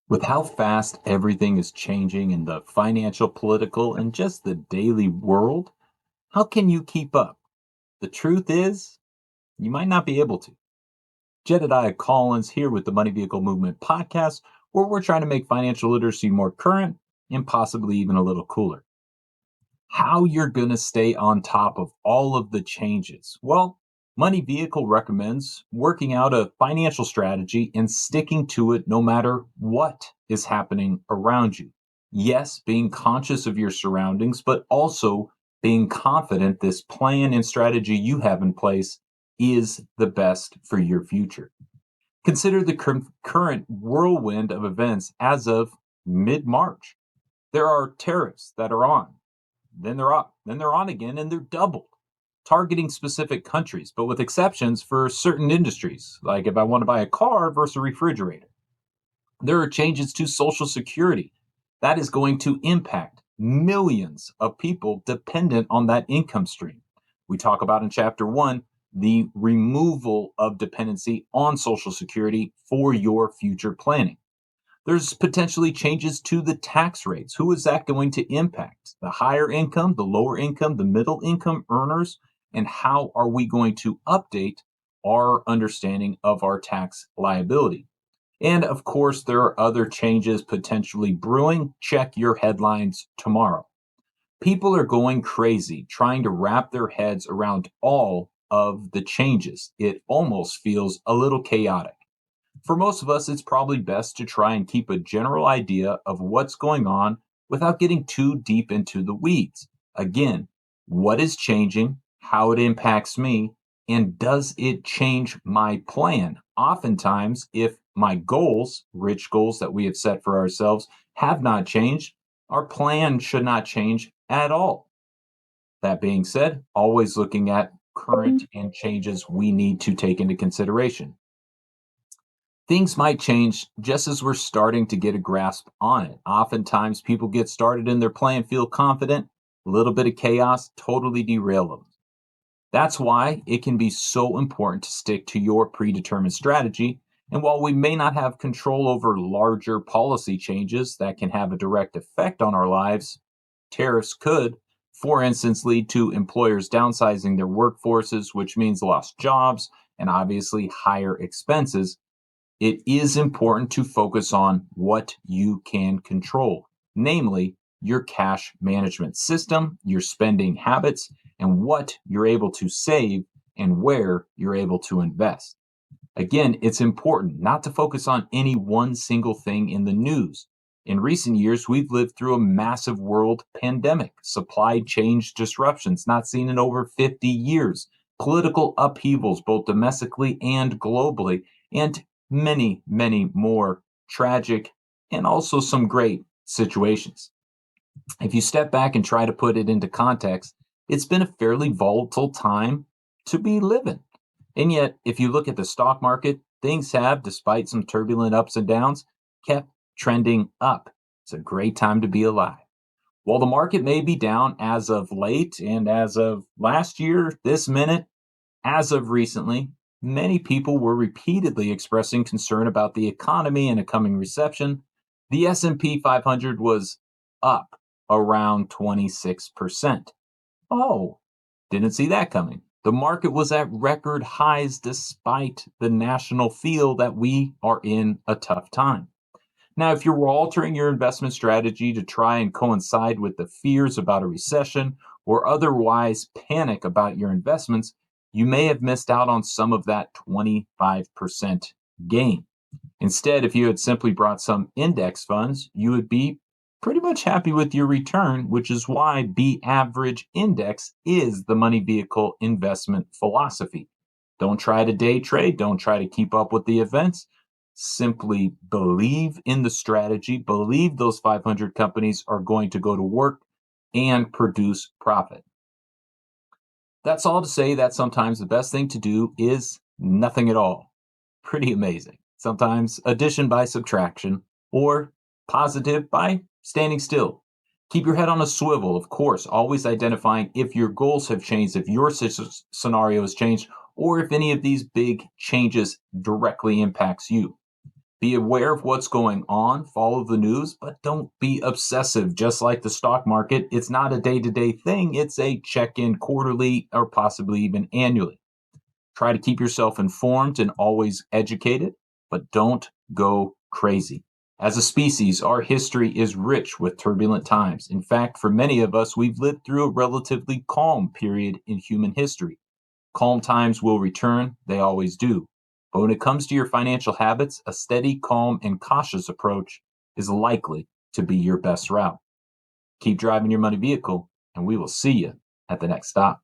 With how fast everything is changing in the financial, political, and just the daily world, how can you keep up? The truth is, you might not be able to. Jedediah Collins here with the Money Vehicle Movement podcast, where we're trying to make financial literacy more current and possibly even a little cooler. How you're going to stay on top of all of the changes? Well, Money Vehicle recommends working out a financial strategy and sticking to it no matter what is happening around you. Yes, being conscious of your surroundings, but also being confident this plan and strategy you have in place is the best for your future. Consider the current whirlwind of events as of mid March. There are tariffs that are on, then they're up, then they're on again, and they're doubled, targeting specific countries, but with exceptions for certain industries, like if I want to buy a car versus a refrigerator. There are changes to Social Security that is going to impact millions of people dependent on that income stream. We talk about in chapter one the removal of dependency on Social Security for your future planning. There's potentially changes to the tax rates. Who is that going to impact? The higher income, the lower income, the middle income earners? And how are we going to update our understanding of our tax liability? And of course, there are other changes potentially brewing. Check your headlines tomorrow. People are going crazy trying to wrap their heads around all of the changes. It almost feels a little chaotic. For most of us, it's probably best to try and keep a general idea of what's going on without getting too deep into the weeds. Again, what is changing, how it impacts me, and does it change my plan? Oftentimes, if my goals, rich goals that we have set for ourselves, have not changed, our plan should not change at all. That being said, always looking at current and changes we need to take into consideration. Things might change just as we're starting to get a grasp on it. Oftentimes, people get started in their plan, feel confident, a little bit of chaos, totally derail them. That's why it can be so important to stick to your predetermined strategy. And while we may not have control over larger policy changes that can have a direct effect on our lives, tariffs could, for instance, lead to employers downsizing their workforces, which means lost jobs and obviously higher expenses. It is important to focus on what you can control, namely your cash management system, your spending habits, and what you're able to save and where you're able to invest. Again, it's important not to focus on any one single thing in the news. In recent years, we've lived through a massive world pandemic, supply chain disruptions not seen in over 50 years, political upheavals both domestically and globally, and many, many more tragic and also some great situations. If you step back and try to put it into context, it's been a fairly volatile time to be living. And yet, if you look at the stock market, things have, despite some turbulent ups and downs, kept trending up. It's a great time to be alive. While the market may be down as of late and as of last year, this minute, as of recently, many people were repeatedly expressing concern about the economy and a coming recession. The S&P 500 was up around 26%. Oh, didn't see that coming. The market was at record highs despite the national feel that we are in a tough time. Now, if you're altering your investment strategy to try and coincide with the fears about a recession or otherwise panic about your investments, you may have missed out on some of that 25% gain. Instead, if you had simply brought some index funds, you would be pretty much happy with your return, which is why B average index is the money vehicle investment philosophy. Don't try to day trade, don't try to keep up with the events. Simply believe in the strategy, believe those 500 companies are going to go to work and produce profit. That's all to say that sometimes the best thing to do is nothing at all. Pretty amazing. Sometimes addition by subtraction, or positive by standing still. Keep your head on a swivel, of course, always identifying if your goals have changed, if your scenario has changed, or if any of these big changes directly impacts you. Be aware of what's going on, follow the news, but don't be obsessive. Just like the stock market, it's not a day to day thing, it's a check in quarterly or possibly even annually. Try to keep yourself informed and always educated, but don't go crazy. As a species, our history is rich with turbulent times. In fact, for many of us, we've lived through a relatively calm period in human history. Calm times will return, they always do. But when it comes to your financial habits, a steady, calm, and cautious approach is likely to be your best route. Keep driving your money vehicle, and we will see you at the next stop.